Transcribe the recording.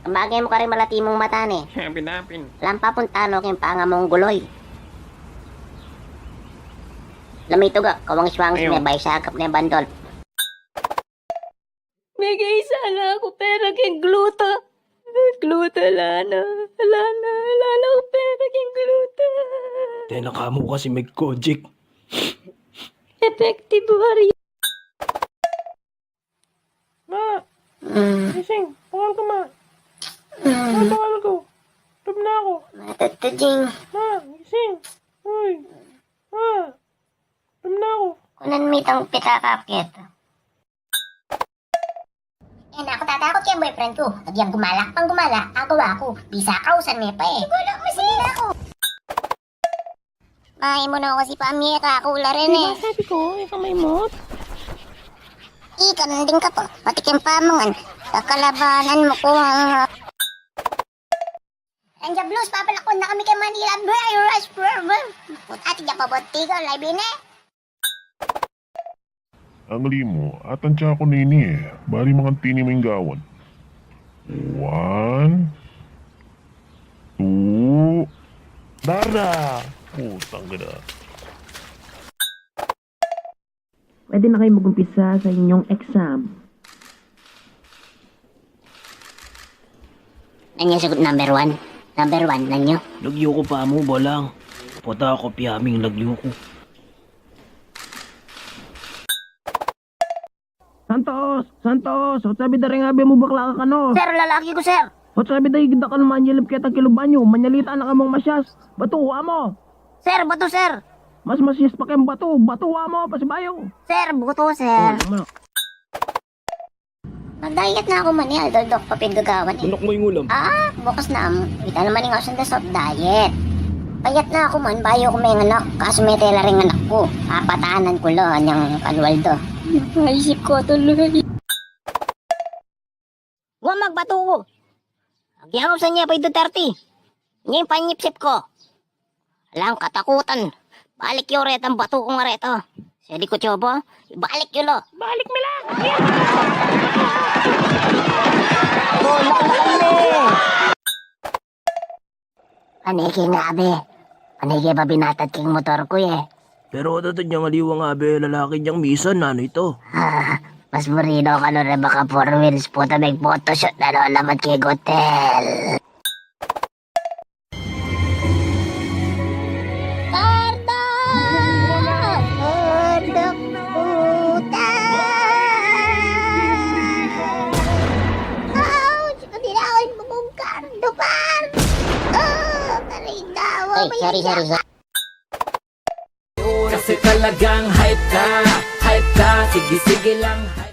Kamagay mo ka rin malati mong mata ni. Pinapin. Lampapunta no king panga mong guloy. Lamito ga, kawang iswang Ayaw. may sakap na bandol. May kaisa ako pera king gluta. Gluta, lana. Lana ko pera king gluta. Tena ka mo kasi may kojik. Effective wari. Ma, gising. Pangal ko, ma. Pangal ko. Tub na ako. Matutuding. Ma, gising. Uy. Ma. Tub na ako. Kunan mo itong pitakakit. Eh, ako tatakot kaya boyfriend ko. Nagyang gumala pang gumala, ako. Bisa kausan me pa eh. Wala mo sila ako. Mahay mo na ako si Pami, kakula rin eh. Sabi ko, kamay mo. Ikan din ka po, patikim pamangan. Kakalabanan mo kung... Ranger Blues, papalakon na kami kay Manila. Ati dyan pa botigo, live in eh. Ang limo, atan siya ako nini eh. Bari mga tini mo yung gawan. 1, 2, Dara! Putang ganda. Pwede na kayo mag-umpisa sa inyong exam. Nanyo sagot number 1. Number 1, nanyo. Lagyo ko pa mo, balang. Puta ako piyaming lagyo ko. Santos! At sabi da rin abi mo bakla ka kano? Sir, lalaki ko, sir. At sabi da higda ka naman yelip kita kilubanyo. Manyalita na kamong masyas. Batuwa mo! Sir, buto, sir. Mas masyas pa kayong batuwa mo, pasibayo! Sir, buto, sir. Mag-diet na ako man eh. Aldol-dok papin gagawan eh. Manok mo yung ulam. Bukas na am. Kita naman yung asan sa diet. Payat na ako man, bayo ko may anak. Kaso may tela ring anak ko. Papatahanan ko lo, anyang Alwaldo. Naisip ko tuloy. Huwag magbato ko. Agyaw sa niya pa ito 30. Niya yung panyipsip ko. Alam, katakutan. Balik yung ret ang bato kong reto. Sedi ko chobo, ibalik yun lo. Balik mo lang. Paniki nga abe. Paniki ba binatad king motor ko eh. Pero dato niyang aliwang abe, lalaki niyang misan, ano ito? Mas murido ka nun rin baka 4 wheels po ta may photoshoot na no laman kay hotel. Karda! Kardok puta! Ouch! Hindi na ako yung bubungkan. Dupan! Karindawa. Sorry. Kasi talagang hype ka, sige lang hype.